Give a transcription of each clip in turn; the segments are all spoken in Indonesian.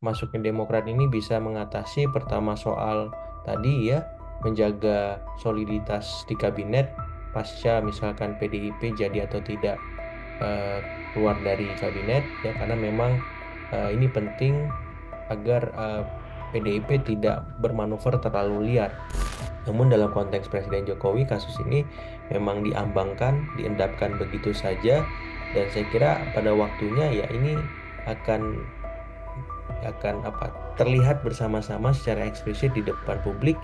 masuknya Demokrat ini bisa mengatasi pertama soal tadi ya, menjaga soliditas di kabinet pasca misalkan PDIP jadi atau tidak eh, keluar dari kabinet ya, karena memang ini penting agar PDIP tidak bermanuver terlalu liar. Namun dalam konteks Presiden Jokowi, kasus ini memang diambangkan, diendapkan begitu saja, dan saya kira pada waktunya ya ini akan akan terlihat bersama-sama secara eksplisit di depan publik,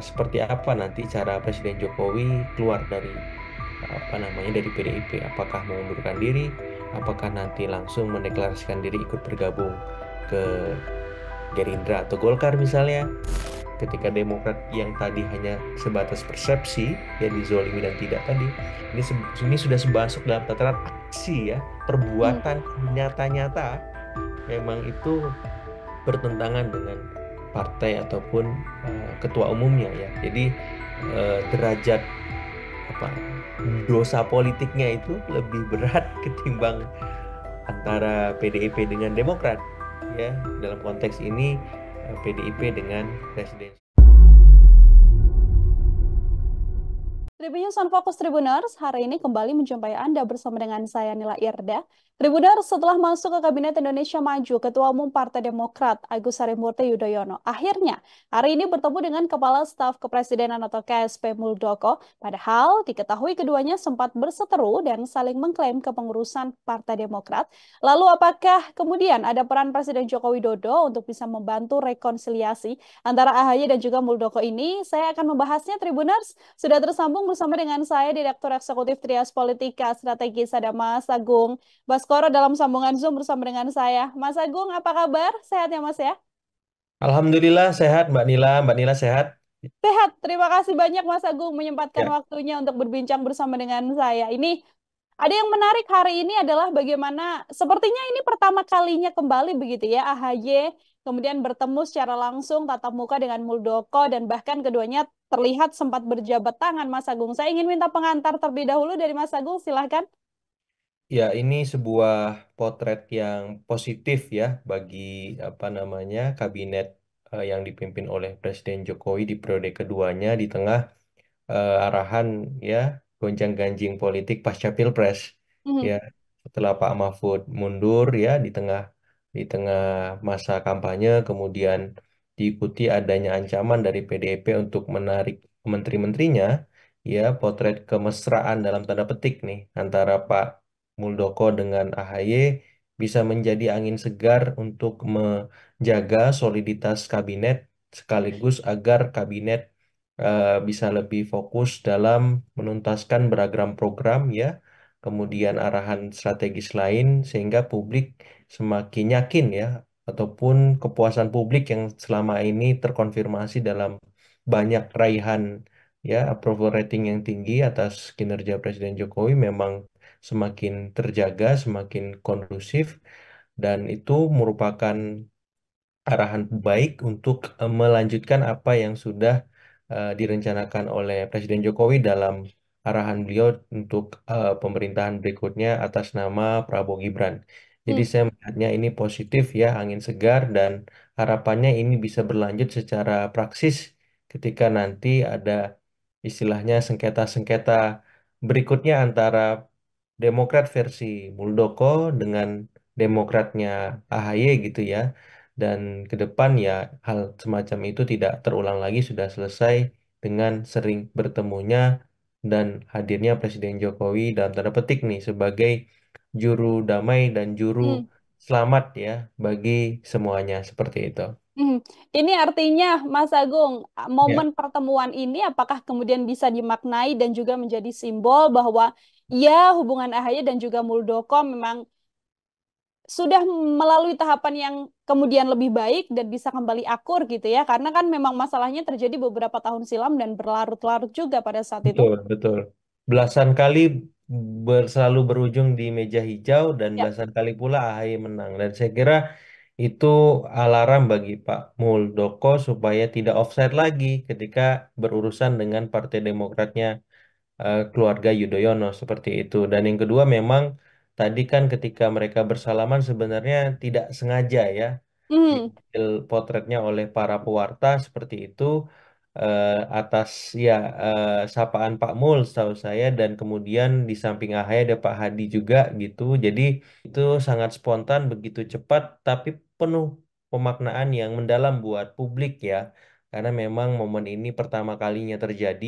seperti apa nanti cara Presiden Jokowi keluar dari namanya dari PDIP. Apakah mengundurkan diri, apakah nanti langsung mendeklarasikan diri ikut bergabung ke Gerindra atau Golkar misalnya, ketika Demokrat yang tadi hanya sebatas persepsi ya dizolimi dan tidak tadi, ini sudah sebasuk dalam tataran aksi ya, Hmm. perbuatan nyata-nyata memang itu bertentangan dengan partai ataupun ketua umumnya ya. Jadi derajat apa dosa politiknya itu lebih berat ketimbang antara PDIP dengan Demokrat ya, dalam konteks ini PDIP dengan Presiden. Tribunnews on Fokus Tribuners, hari ini kembali menjumpai Anda bersama dengan saya Nila Irda. Tribuners, setelah masuk ke Kabinet Indonesia Maju, Ketua Umum Partai Demokrat Agus Harimurti Yudhoyono akhirnya hari ini bertemu dengan Kepala Staf Kepresidenan atau KSP Muldoko. Padahal diketahui keduanya sempat berseteru dan saling mengklaim kepengurusan Partai Demokrat. Lalu apakah kemudian ada peran Presiden Joko Widodo untuk bisa membantu rekonsiliasi antara AHY dan juga Muldoko ini? Saya akan membahasnya Tribuners. Sudah tersambung bersama dengan saya, Direktur Eksekutif Trias Politika Strategis, ada Mas Agung Baskoro dalam sambungan Zoom bersama dengan saya. Mas Agung, apa kabar? Sehat ya Mas ya? Alhamdulillah sehat Mbak Nila. Mbak Nila sehat? Sehat, terima kasih banyak Mas Agung menyempatkan Ya. waktunya untuk berbincang bersama dengan saya. Ini ada yang menarik hari ini adalah bagaimana sepertinya ini pertama kalinya kembali begitu ya AHY kemudian bertemu secara langsung tatap muka dengan Muldoko dan bahkan keduanya terlihat sempat berjabat tangan Mas Agung. Saya ingin minta pengantar terlebih dahulu dari Mas Agung, silahkan. Ya, ini sebuah potret yang positif ya bagi kabinet yang dipimpin oleh Presiden Jokowi di periode keduanya di tengah arahan ya gonjang-ganjing politik pasca Pilpres Mhm. ya, setelah Pak Mahfud mundur ya di tengah masa kampanye, kemudian diikuti adanya ancaman dari PDIP untuk menarik menteri-menterinya, ya potret kemesraan dalam tanda petik nih antara Pak Muldoko dengan AHY bisa menjadi angin segar untuk menjaga soliditas kabinet sekaligus agar kabinet bisa lebih fokus dalam menuntaskan beragam program ya, kemudian arahan strategis lain sehingga publik semakin yakin ya, ataupun kepuasan publik yang selama ini terkonfirmasi dalam banyak raihan ya approval rating yang tinggi atas kinerja Presiden Jokowi memang semakin terjaga, semakin kondusif, dan itu merupakan arahan baik untuk melanjutkan apa yang sudah direncanakan oleh Presiden Jokowi dalam arahan beliau untuk pemerintahan berikutnya atas nama Prabowo Gibran. Jadi Hmm. saya melihatnya ini positif ya, angin segar, dan harapannya ini bisa berlanjut secara praksis ketika nanti ada istilahnya sengketa-sengketa berikutnya antara Demokrat versi Muldoko dengan Demokratnya AHY gitu ya. Dan ke depan ya hal semacam itu tidak terulang lagi, sudah selesai dengan sering bertemunya dan hadirnya Presiden Jokowi dalam tanda petik nih sebagai juru damai dan juru Hmm. selamat ya bagi semuanya, seperti itu. Hmm. Ini artinya Mas Agung, momen Ya, pertemuan ini apakah kemudian bisa dimaknai dan juga menjadi simbol bahwa ya hubungan AHY dan juga Muldoko memang sudah melalui tahapan yang kemudian lebih baik dan bisa kembali akur gitu ya. Karena kan memang masalahnya terjadi beberapa tahun silam dan berlarut-larut juga pada saat itu. betul, betul. Belasan kali selalu berujung di meja hijau dan Ya. belasan kali pula AHY menang. Dan saya kira itu alarm bagi Pak Muldoko supaya tidak offside lagi ketika berurusan dengan Partai Demokratnya keluarga Yudhoyono, seperti itu. Dan yang kedua memang tadi kan ketika mereka bersalaman sebenarnya tidak sengaja ya Hmm, diambil potretnya oleh para pewarta seperti itu atas ya sapaan Pak Mul setahu saya dan kemudian di samping AHY ada Pak Hadi juga gitu. Jadi itu sangat spontan begitu cepat tapi penuh pemaknaan yang mendalam buat publik ya. Karena memang momen ini pertama kalinya terjadi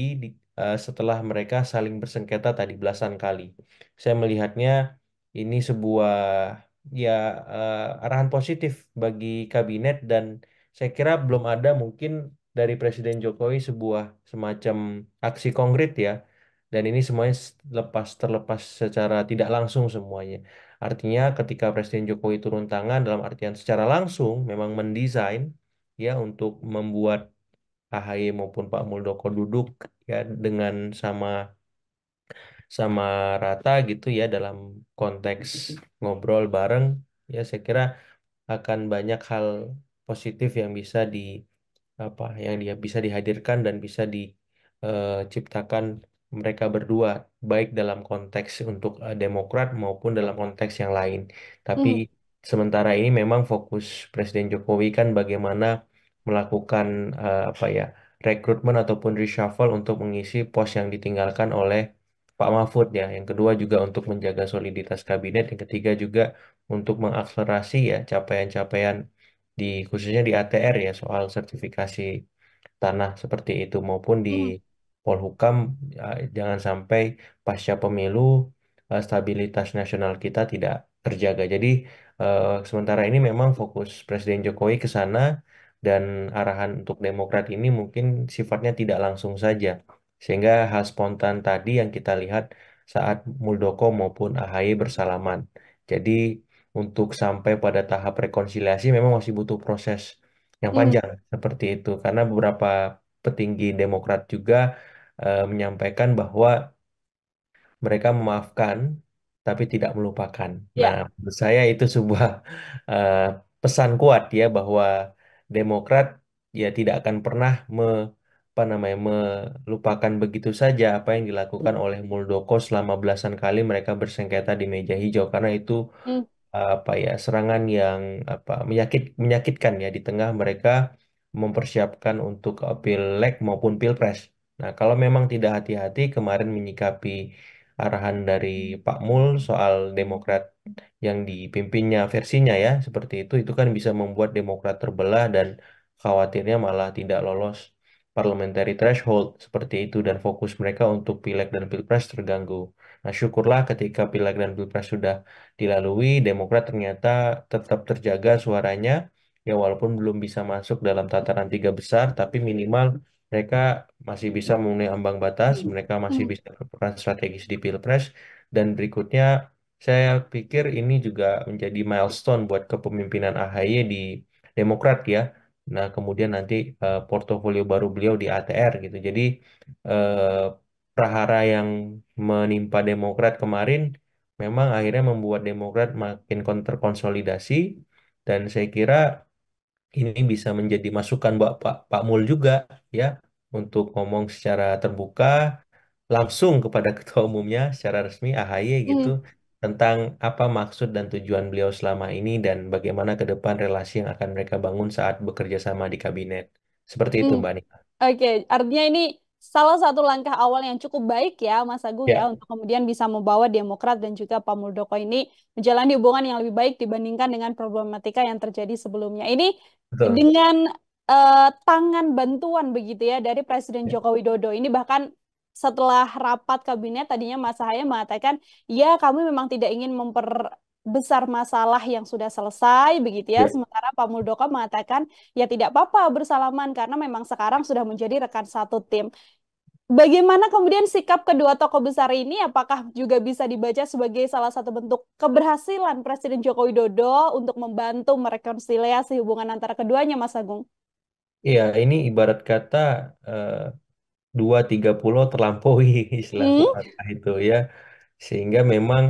setelah mereka saling bersengketa tadi belasan kali. Saya melihatnya ini sebuah ya arahan positif bagi kabinet dan saya kira belum ada mungkin dari Presiden Jokowi sebuah semacam aksi konkret ya. Dan ini semuanya terlepas secara tidak langsung semuanya. Artinya ketika Presiden Jokowi turun tangan dalam artian secara langsung memang mendesain ya untuk membuat AHY maupun Pak Muldoko duduk ya dengan sama sama rata gitu ya dalam konteks ngobrol bareng ya saya kira akan banyak hal positif yang bisa yang dia bisa dihadirkan dan bisa diciptakan mereka berdua baik dalam konteks untuk Demokrat maupun dalam konteks yang lain. Tapi hmm, sementara ini memang fokus Presiden Jokowi kan bagaimana melakukan rekrutmen ataupun reshuffle untuk mengisi pos yang ditinggalkan oleh Pak Mahfud ya. Yang kedua juga untuk menjaga soliditas kabinet, yang ketiga juga untuk mengakselerasi ya capaian-capaian di khususnya di ATR ya soal sertifikasi tanah seperti itu maupun di hmm, Polhukam ya, jangan sampai pasca pemilu stabilitas nasional kita tidak terjaga. Jadi sementara ini memang fokus Presiden Jokowi ke sana dan arahan untuk Demokrat ini mungkin sifatnya tidak langsung saja. Sehingga hal spontan tadi yang kita lihat saat Muldoko maupun AHY bersalaman. Jadi untuk sampai pada tahap rekonsiliasi memang masih butuh proses yang hmm. panjang seperti itu karena beberapa petinggi Demokrat juga menyampaikan bahwa mereka memaafkan tapi tidak melupakan. Nah, Ya. menurut saya itu sebuah eh, pesan kuat ya bahwa Demokrat ya tidak akan pernah melupakan begitu saja apa yang dilakukan oleh Muldoko selama belasan kali mereka bersengketa di meja hijau karena itu Hmm, serangan yang menyakitkan ya di tengah mereka mempersiapkan untuk Pileg maupun Pilpres. Nah, kalau memang tidak hati-hati kemarin menyikapi arahan dari Pak Mul soal Demokrat yang dipimpinnya versinya ya seperti itu kan bisa membuat Demokrat terbelah dan khawatirnya malah tidak lolos parliamentary threshold seperti itu dan fokus mereka untuk Pileg dan Pilpres terganggu. Nah, syukurlah ketika Pileg dan Pilpres sudah dilalui, Demokrat ternyata tetap terjaga suaranya, ya walaupun belum bisa masuk dalam tataran tiga besar, tapi minimal mereka masih bisa memenuhi ambang batas, mereka masih hmm, bisa berperan strategis di Pilpres, dan berikutnya saya pikir ini juga menjadi milestone buat kepemimpinan AHY di Demokrat ya. Nah, kemudian nanti portofolio baru beliau di ATR gitu. Jadi eh, prahara yang menimpa Demokrat kemarin memang akhirnya membuat Demokrat makin terkonsolidasi dan saya kira ini bisa menjadi masukan buat Pak Mul juga ya untuk ngomong secara terbuka langsung kepada ketua umumnya secara resmi AHY gitu hmm, tentang apa maksud dan tujuan beliau selama ini dan bagaimana ke depan relasi yang akan mereka bangun saat bekerja sama di kabinet. Seperti itu hmm. Mbak Nika. Oke, artinya ini salah satu langkah awal yang cukup baik ya, Mas Agung ya, Ya, untuk kemudian bisa membawa Demokrat dan juga Pak Muldoko ini menjalani hubungan yang lebih baik dibandingkan dengan problematika yang terjadi sebelumnya. Ini betul. dengan tangan bantuan begitu ya dari Presiden Ya, Joko Widodo. Ini bahkan setelah rapat kabinet tadinya Mas Ahaye mengatakan, ya kami memang tidak ingin memperbesar masalah yang sudah selesai begitu ya. ya. Sementara Pak Muldoko mengatakan ya tidak apa-apa bersalaman karena memang sekarang sudah menjadi rekan satu tim. Bagaimana kemudian sikap kedua tokoh besar ini? Apakah juga bisa dibaca sebagai salah satu bentuk keberhasilan Presiden Joko Widodo untuk membantu merekonsiliasi hubungan antara keduanya, Mas Agung? Iya, ini ibarat kata eh, 2-3 pulau terlampaui istilah Hmm, pepatah itu ya. Sehingga memang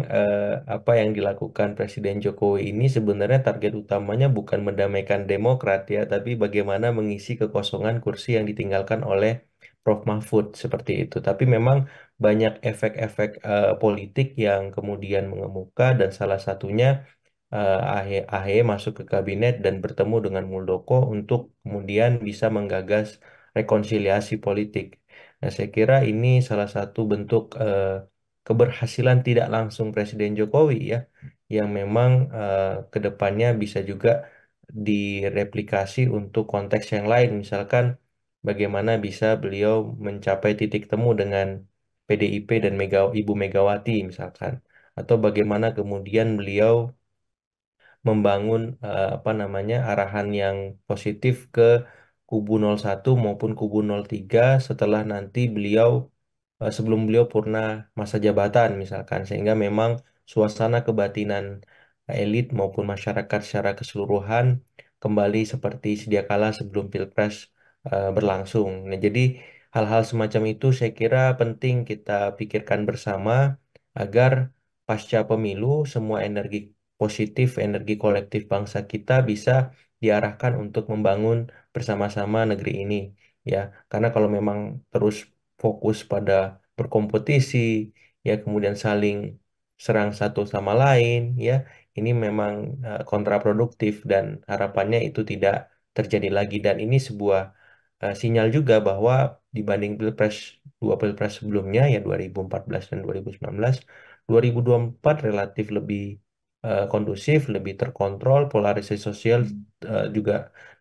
apa yang dilakukan Presiden Jokowi ini sebenarnya target utamanya bukan mendamaikan Demokrat ya, tapi bagaimana mengisi kekosongan kursi yang ditinggalkan oleh Prof Mahfud seperti itu. Tapi memang banyak efek-efek politik yang kemudian mengemuka dan salah satunya AHY masuk ke kabinet dan bertemu dengan Muldoko untuk kemudian bisa menggagas rekonsiliasi politik. Nah, saya kira ini salah satu bentuk keberhasilan tidak langsung Presiden Jokowi ya, yang memang ke depannya bisa juga direplikasi untuk konteks yang lain. Misalkan bagaimana bisa beliau mencapai titik temu dengan PDIP dan Ibu Megawati misalkan, atau bagaimana kemudian beliau membangun apa namanya arahan yang positif ke kubu 01 maupun kubu 03 setelah nanti beliau sebelum beliau purna masa jabatan misalkan, sehingga memang suasana kebatinan elit maupun masyarakat secara keseluruhan kembali seperti sedia kala sebelum Pilpres berlangsung. Nah, jadi hal-hal semacam itu saya kira penting kita pikirkan bersama agar pasca pemilu semua energi positif, energi kolektif bangsa kita bisa diarahkan untuk membangun bersama-sama negeri ini ya. Karena kalau memang terus fokus pada berkompetisi ya, kemudian saling serang satu sama lain ya, ini memang kontraproduktif dan harapannya itu tidak terjadi lagi. Dan ini sebuah sinyal juga bahwa dibanding dua pilpres sebelumnya ya 2014 dan 2019, 2024 relatif lebih kondusif, lebih terkontrol, polarisasi sosial juga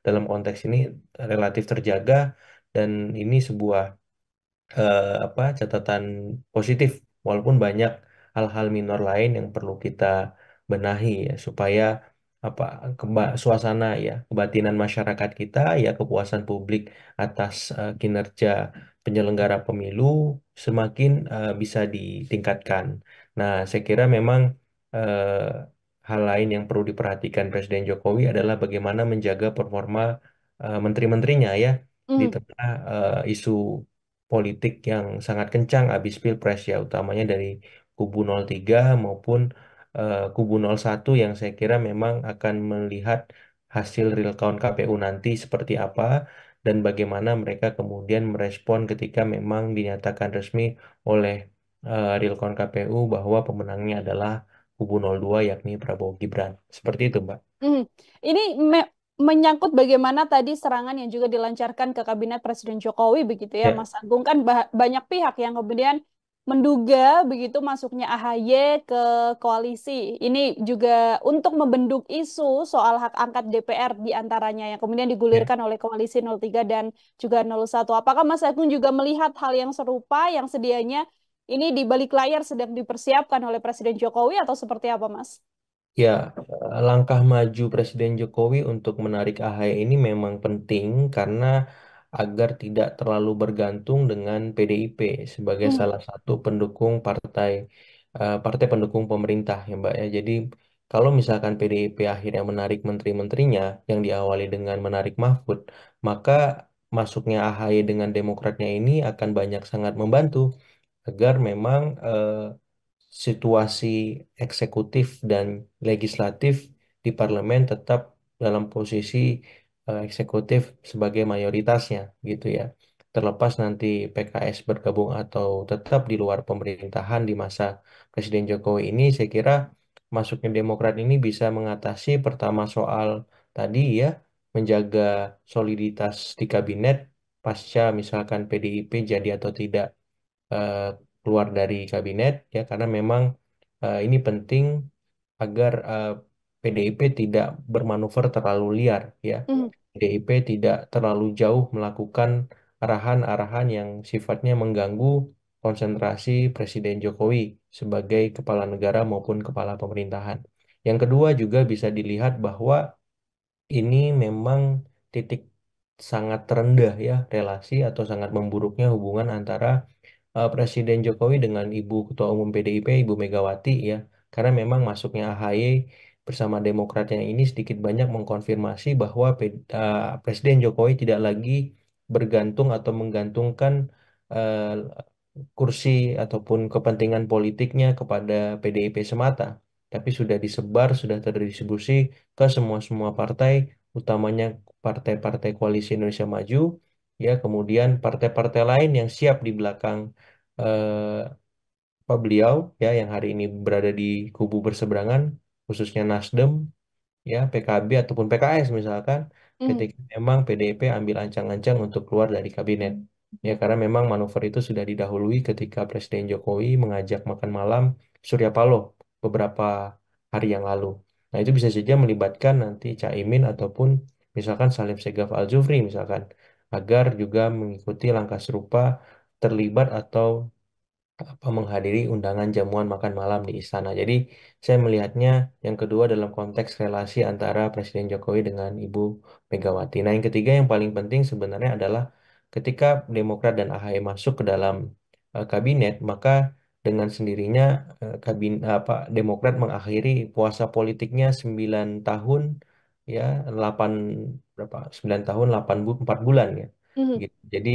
dalam konteks ini relatif terjaga, dan ini sebuah apa catatan positif, walaupun banyak hal-hal minor lain yang perlu kita benahi ya, supaya apa suasana ya kebatinan masyarakat kita ya, kepuasan publik atas kinerja penyelenggara pemilu semakin bisa ditingkatkan. Nah, saya kira memang hal lain yang perlu diperhatikan Presiden Jokowi adalah bagaimana menjaga performa menteri-menterinya ya di Hmm. tengah isu politik yang sangat kencang habis Pilpres ya, utamanya dari kubu 03 maupun kubu 01 yang saya kira memang akan melihat hasil real count KPU nanti seperti apa dan bagaimana mereka kemudian merespon ketika memang dinyatakan resmi oleh real count KPU bahwa pemenangnya adalah kubu 02 yakni Prabowo Gibran. Seperti itu, Mbak. Hmm. Ini menyangkut bagaimana tadi serangan yang juga dilancarkan ke kabinet Presiden Jokowi begitu ya, Ya, Mas Agung, kan banyak pihak yang kemudian menduga begitu masuknya AHY ke koalisi. Ini juga untuk membendung isu soal hak angkat DPR di antaranya yang kemudian ya. digulirkan oleh koalisi 03 dan juga 01. Apakah Mas Agung juga melihat hal yang serupa yang sedianya ini di balik layar sedang dipersiapkan oleh Presiden Jokowi atau seperti apa, Mas? Ya, langkah maju Presiden Jokowi untuk menarik AHY ini memang penting karena agar tidak terlalu bergantung dengan PDIP sebagai Hmm. salah satu pendukung partai pendukung pemerintah ya Mbak ya. Jadi kalau misalkan PDIP akhirnya menarik menteri-menterinya yang diawali dengan menarik Mahfud, maka masuknya AHY dengan Demokratnya ini akan banyak sangat membantu agar memang situasi eksekutif dan legislatif di parlemen tetap dalam posisi eksekutif sebagai mayoritasnya gitu ya. Terlepas nanti PKS bergabung atau tetap di luar pemerintahan di masa Presiden Jokowi ini, saya kira masuknya Demokrat ini bisa mengatasi pertama soal tadi ya, menjaga soliditas di kabinet pasca misalkan PDIP jadi atau tidak eh, keluar dari kabinet ya, karena memang ini penting agar PDIP tidak bermanuver terlalu liar ya. Hmm. PDIP tidak terlalu jauh melakukan arahan-arahan yang sifatnya mengganggu konsentrasi Presiden Jokowi sebagai kepala negara maupun kepala pemerintahan. Yang kedua juga bisa dilihat bahwa ini memang titik sangat terendah ya relasi atau sangat memburuknya hubungan antara Presiden Jokowi dengan Ibu Ketua Umum PDIP, Ibu Megawati ya, karena memang masuknya AHY bersama Demokratnya ini sedikit banyak mengkonfirmasi bahwa Presiden Jokowi tidak lagi bergantung atau menggantungkan eh, kursi ataupun kepentingan politiknya kepada PDIP semata, tapi sudah disebar, sudah terdistribusi ke semua-semua partai, utamanya partai-partai koalisi Indonesia Maju ya kemudian partai-partai lain yang siap di belakang eh, Pak beliau ya yang hari ini berada di kubu berseberangan, khususnya Nasdem, ya PKB ataupun PKS misalkan, Mhm. ketika memang PDIP ambil ancang-ancang untuk keluar dari kabinet. Ya karena memang manuver itu sudah didahului ketika Presiden Jokowi mengajak makan malam Surya Paloh beberapa hari yang lalu. Nah itu bisa saja melibatkan nanti Caimin ataupun misalkan Salim Segaf Al-Jufri misalkan, agar juga mengikuti langkah serupa terlibat atau menghadiri undangan jamuan makan malam di istana. Jadi saya melihatnya yang kedua dalam konteks relasi antara Presiden Jokowi dengan Ibu Megawati. Nah, yang ketiga yang paling penting sebenarnya adalah ketika Demokrat dan AHY masuk ke dalam kabinet, maka dengan sendirinya Demokrat mengakhiri puasa politiknya 9 tahun ya 8 berapa 9 tahun 4 bulan ya. Mhm. Gitu. Jadi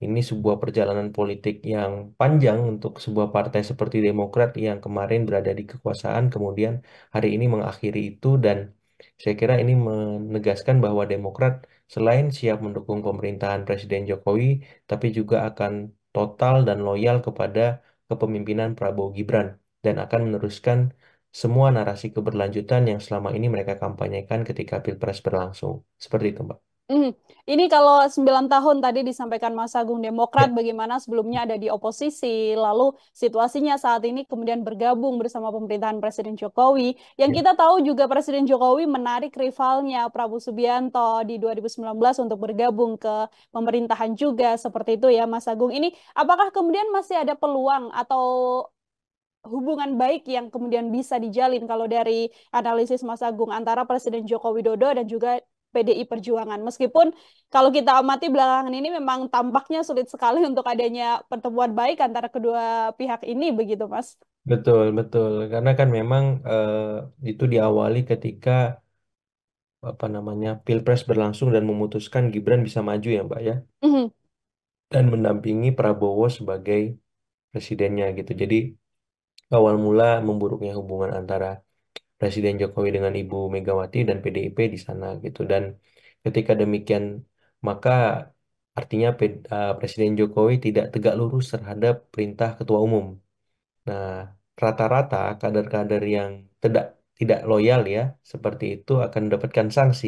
ini sebuah perjalanan politik yang panjang untuk sebuah partai seperti Demokrat yang kemarin berada di kekuasaan, kemudian hari ini mengakhiri itu, dan saya kira ini menegaskan bahwa Demokrat selain siap mendukung pemerintahan Presiden Jokowi, tapi juga akan total dan loyal kepada kepemimpinan Prabowo Gibran dan akan meneruskan semua narasi keberlanjutan yang selama ini mereka kampanyekan ketika Pilpres berlangsung. Seperti itu, Mbak. Mhm. Ini kalau 9 tahun tadi disampaikan Mas Agung Demokrat, Ya, bagaimana sebelumnya ada di oposisi, lalu situasinya saat ini kemudian bergabung bersama pemerintahan Presiden Jokowi. Yang ya. kita tahu juga Presiden Jokowi menarik rivalnya Prabowo Subianto di 2019 untuk bergabung ke pemerintahan juga, seperti itu ya Mas Agung. Ini apakah kemudian masih ada peluang atau hubungan baik yang kemudian bisa dijalin kalau dari analisis Mas Agung antara Presiden Joko Widodo dan juga PDI Perjuangan. Meskipun kalau kita amati belakangan ini memang tampaknya sulit sekali untuk adanya pertemuan baik antara kedua pihak ini begitu, Mas. Betul, betul. Karena kan memang itu diawali ketika apa namanya Pilpres berlangsung dan memutuskan Gibran bisa maju ya, Mbak ya, Mhm, dan mendampingi Prabowo sebagai presidennya gitu. Jadi awal mula memburuknya hubungan antara Presiden Jokowi dengan Ibu Megawati dan PDIP di sana gitu. Dan ketika demikian maka artinya Presiden Jokowi tidak tegak lurus terhadap perintah Ketua Umum. Nah, rata-rata kader-kader yang tidak tidak loyal ya seperti itu akan mendapatkan sanksi.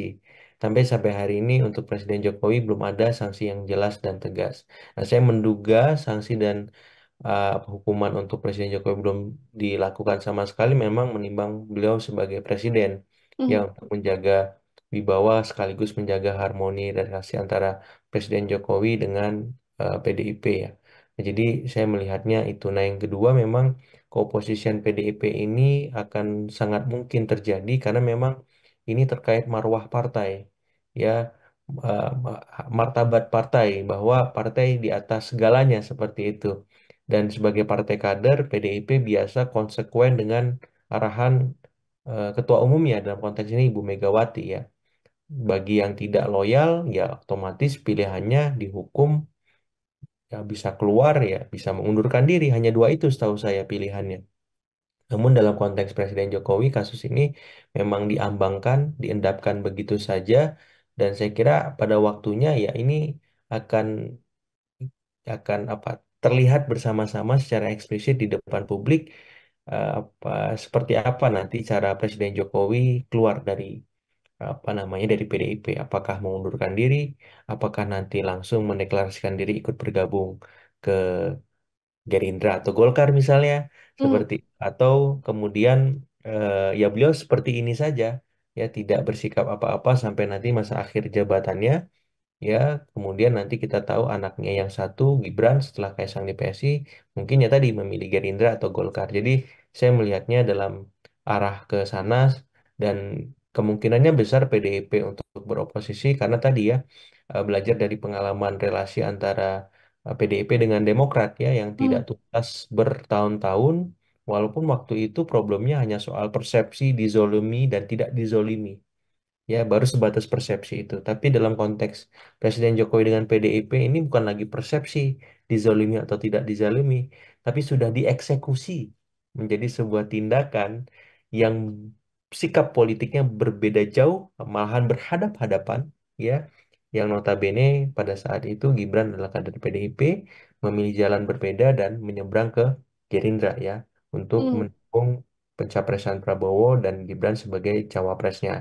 Sampai hari ini untuk Presiden Jokowi belum ada sanksi yang jelas dan tegas. Nah, saya menduga sanksi dan hukuman untuk Presiden Jokowi belum dilakukan sama sekali memang menimbang beliau sebagai presiden yang mhm, untuk menjaga wibawa sekaligus menjaga harmoni relasi antara Presiden Jokowi dengan PDIP ya. Nah, jadi saya melihatnya itu. Nah, yang kedua memang keoposisian PDIP ini akan sangat mungkin terjadi karena memang ini terkait marwah partai ya, martabat partai bahwa partai di atas segalanya seperti itu. Dan sebagai partai kader, PDIP biasa konsekuen dengan arahan ketua umumnya dalam konteks ini Ibu Megawati ya. Bagi yang tidak loyal, ya otomatis pilihannya dihukum, ya bisa keluar ya, bisa mengundurkan diri. Hanya dua itu setahu saya pilihannya. Namun dalam konteks Presiden Jokowi, kasus ini memang diambangkan, diendapkan begitu saja. Dan saya kira pada waktunya ya ini akan akan terlihat bersama-sama secara eksplisit di depan publik apa seperti apa nanti cara Presiden Jokowi keluar dari dari PDIP, apakah mengundurkan diri, apakah nanti langsung mendeklarasikan diri ikut bergabung ke Gerindra atau Golkar misalnya, mhm, seperti atau kemudian ya beliau seperti ini saja, ya tidak bersikap apa-apa sampai nanti masa akhir jabatannya. Ya, kemudian nanti kita tahu anaknya yang satu, Gibran, setelah Kaisang di PSI, mungkin ya tadi memilih Gerindra atau Golkar. Jadi saya melihatnya dalam arah ke sana dan kemungkinannya besar PDIP untuk beroposisi karena tadi ya belajar dari pengalaman relasi antara PDIP dengan Demokrat ya yang tidak mhm, tuntas bertahun-tahun, walaupun waktu itu problemnya hanya soal persepsi dizolimi dan tidak dizolimi. Ya, baru sebatas persepsi itu. Tapi dalam konteks Presiden Jokowi dengan PDIP ini bukan lagi persepsi dizalimi atau tidak dizalimi, tapi sudah dieksekusi menjadi sebuah tindakan yang sikap politiknya berbeda jauh, malahan berhadap-hadapan, ya. yang notabene pada saat itu Gibran adalah kader PDIP, memilih jalan berbeda dan menyeberang ke Gerindra ya untuk Hmm. mendukung pencapresan Prabowo dan Gibran sebagai cawapresnya.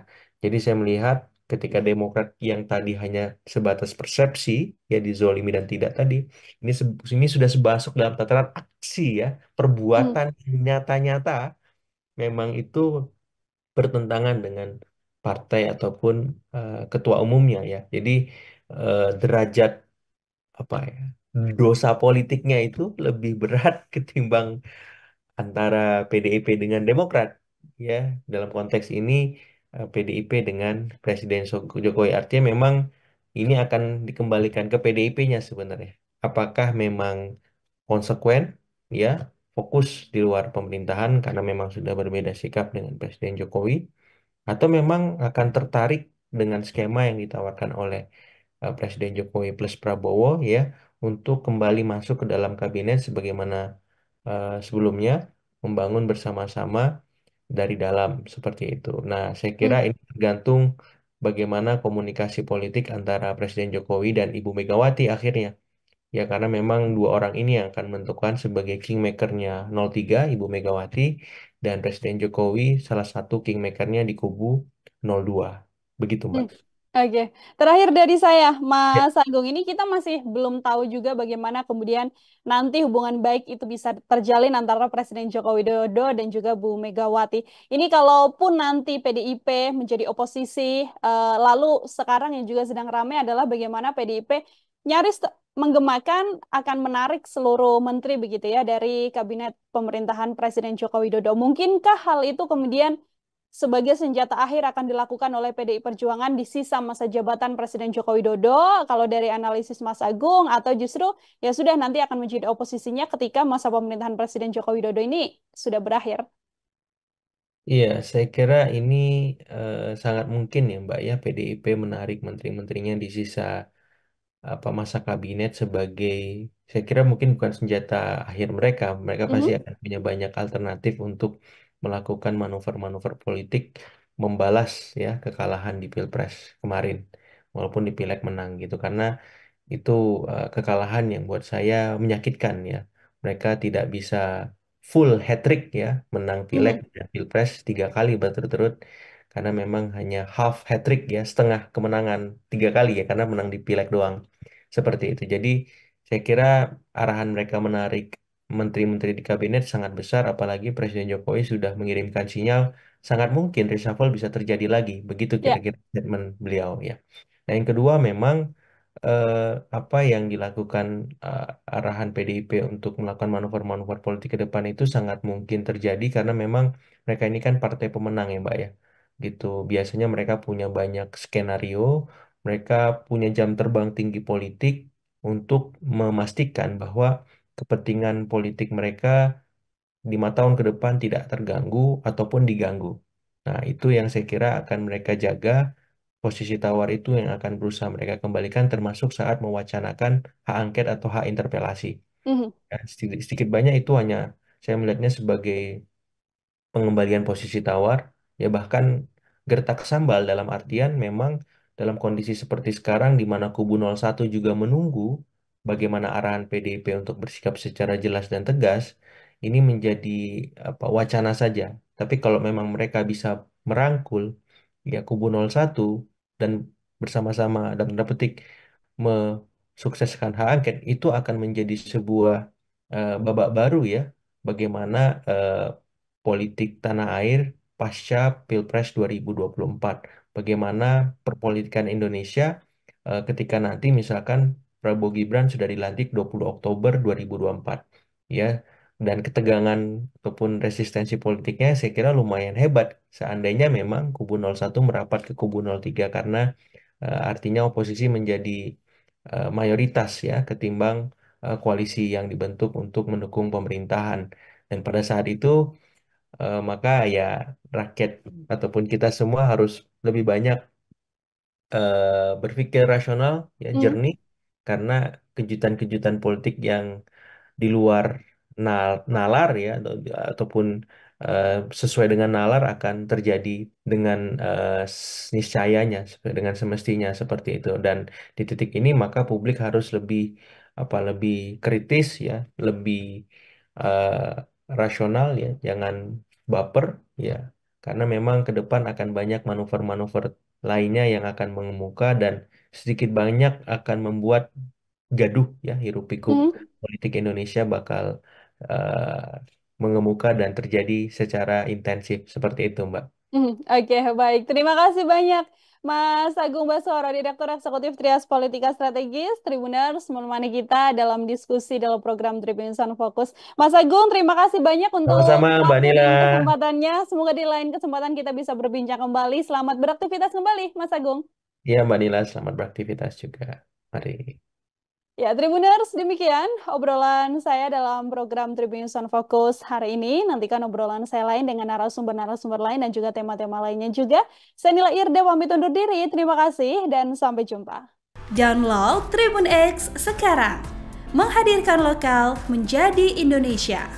Jadi saya melihat ketika Demokrat yang tadi hanya sebatas persepsi ya dizolimi dan tidak tadi, ini sudah sebasuk dalam tataran aksi ya, Hmm. perbuatan nyata-nyata memang itu bertentangan dengan partai ataupun ketua umumnya ya. Jadi derajat apa ya, dosa politiknya itu lebih berat ketimbang antara PDIP dengan Demokrat ya. Dalam konteks ini PDIP dengan Presiden Jokowi, artinya memang ini akan dikembalikan ke PDIP-nya sebenarnya. Apakah memang konsekuen ya, fokus di luar pemerintahan karena memang sudah berbeda sikap dengan Presiden Jokowi, atau memang akan tertarik dengan skema yang ditawarkan oleh Presiden Jokowi plus Prabowo ya, untuk kembali masuk ke dalam kabinet sebagaimana sebelumnya, membangun bersama-sama dari dalam seperti itu. Nah, saya kira Hmm. ini tergantung bagaimana komunikasi politik antara Presiden Jokowi dan Ibu Megawati akhirnya. Ya, karena memang dua orang ini yang akan menentukan sebagai kingmakernya 03, Ibu Megawati, dan Presiden Jokowi salah satu kingmakernya di kubu 02. Begitu, Hmm. Mbak. Oke, terakhir dari saya, Ya. Mas Agung, ini kita masih belum tahu juga bagaimana kemudian nanti hubungan baik itu bisa terjalin antara Presiden Joko Widodo dan juga Bu Megawati. Ini kalaupun nanti PDIP menjadi oposisi, lalu sekarang yang juga sedang ramai adalah bagaimana PDIP nyaris menggemakan akan menarik seluruh menteri begitu ya dari kabinet pemerintahan Presiden Joko Widodo. Mungkinkah hal itu kemudian sebagai senjata akhir akan dilakukan oleh PDI Perjuangan di sisa masa jabatan Presiden Joko Widodo, kalau dari analisis Mas Agung, atau justru ya sudah nanti akan menjadi oposisinya ketika masa pemerintahan Presiden Joko Widodo ini sudah berakhir. Iya, saya kira ini sangat mungkin ya, Mbak ya, PDIP menarik menteri-menterinya di sisa apa masa kabinet sebagai, saya kira mungkin bukan senjata akhir mereka. Mereka pasti Mhm. akan punya banyak alternatif untuk melakukan manuver-manuver politik membalas ya kekalahan di Pilpres kemarin, walaupun di Pileg menang gitu. Karena itu kekalahan yang buat saya menyakitkan ya. Mereka tidak bisa full hat-trick ya, menang Pileg Mhm. dan Pilpres 3 kali berturut-turut, karena memang hanya half hat-trick ya, setengah kemenangan 3 kali ya, karena menang di Pileg doang. Seperti itu. Jadi saya kira arahan mereka menarik menteri-menteri di kabinet sangat besar, apalagi Presiden Jokowi sudah mengirimkan sinyal sangat mungkin reshuffle bisa terjadi lagi. Begitu Ya. kira-kira statement beliau ya. Nah, yang kedua memang eh, apa yang dilakukan eh, arahan PDIP untuk melakukan manuver-manuver politik ke depan itu sangat mungkin terjadi karena memang mereka ini kan partai pemenang ya Mbak ya. Gitu. Biasanya mereka punya banyak skenario, mereka punya jam terbang tinggi politik untuk memastikan bahwa kepentingan politik mereka 5 tahun ke depan tidak terganggu ataupun diganggu. Nah, itu yang saya kira akan mereka jaga, posisi tawar itu yang akan berusaha mereka kembalikan termasuk saat mewacanakan hak angket atau hak interpelasi. Mhm. Ya, sedikit banyak itu hanya saya melihatnya sebagai pengembalian posisi tawar, ya bahkan gertak sambal dalam artian memang dalam kondisi seperti sekarang di mana kubu 01 juga menunggu bagaimana arahan PDIP untuk bersikap secara jelas dan tegas, ini menjadi apa wacana saja. Tapi kalau memang mereka bisa merangkul ya kubu 01 dan bersama-sama dalam tanda petik mensukseskan hak angket, itu akan menjadi sebuah babak baru ya bagaimana politik tanah air pasca Pilpres 2024. Bagaimana perpolitikan Indonesia ketika nanti misalkan Prabowo Gibran sudah dilantik 20 Oktober 2024 ya, dan ketegangan ataupun resistensi politiknya saya kira lumayan hebat seandainya memang kubu 01 merapat ke kubu 03 karena artinya oposisi menjadi mayoritas ya ketimbang koalisi yang dibentuk untuk mendukung pemerintahan, dan pada saat itu maka ya rakyat ataupun kita semua harus lebih banyak berpikir rasional ya Mhm. jernih karena kejutan-kejutan politik yang di luar nalar ya ataupun sesuai dengan nalar akan terjadi dengan niscayanya, dengan semestinya seperti itu. Dan di titik ini maka publik harus lebih kritis ya, lebih rasional ya, jangan baper ya, karena memang ke depan akan banyak manuver-manuver lainnya yang akan mengemuka dan sedikit banyak akan membuat gaduh ya, hiruk pikuk Hmm, politik Indonesia bakal mengemuka dan terjadi secara intensif seperti itu, Mbak. Oke, baik. Terima kasih banyak, Mas Agung Basoro, Direktur Eksekutif Trias Politika Strategis, Tribuners, menemani kita dalam diskusi dalam program Tribun Insan Fokus. Mas Agung, terima kasih banyak untuk Sama-sama, Mbak waktu Nila. dan kesempatannya. Semoga di lain kesempatan kita bisa berbincang kembali. Selamat beraktivitas kembali, Mas Agung. Iya, Mbak Nila, selamat beraktivitas juga. Mari. Ya, Tribuners, demikian obrolan saya dalam program Tribun Insan Fokus hari ini. Nantikan obrolan saya lain dengan narasumber-narasumber lain dan juga tema-tema lainnya juga. Saya Nila Irde pamit undur diri. Terima kasih dan sampai jumpa. Download Tribun X sekarang. Menghadirkan lokal menjadi Indonesia.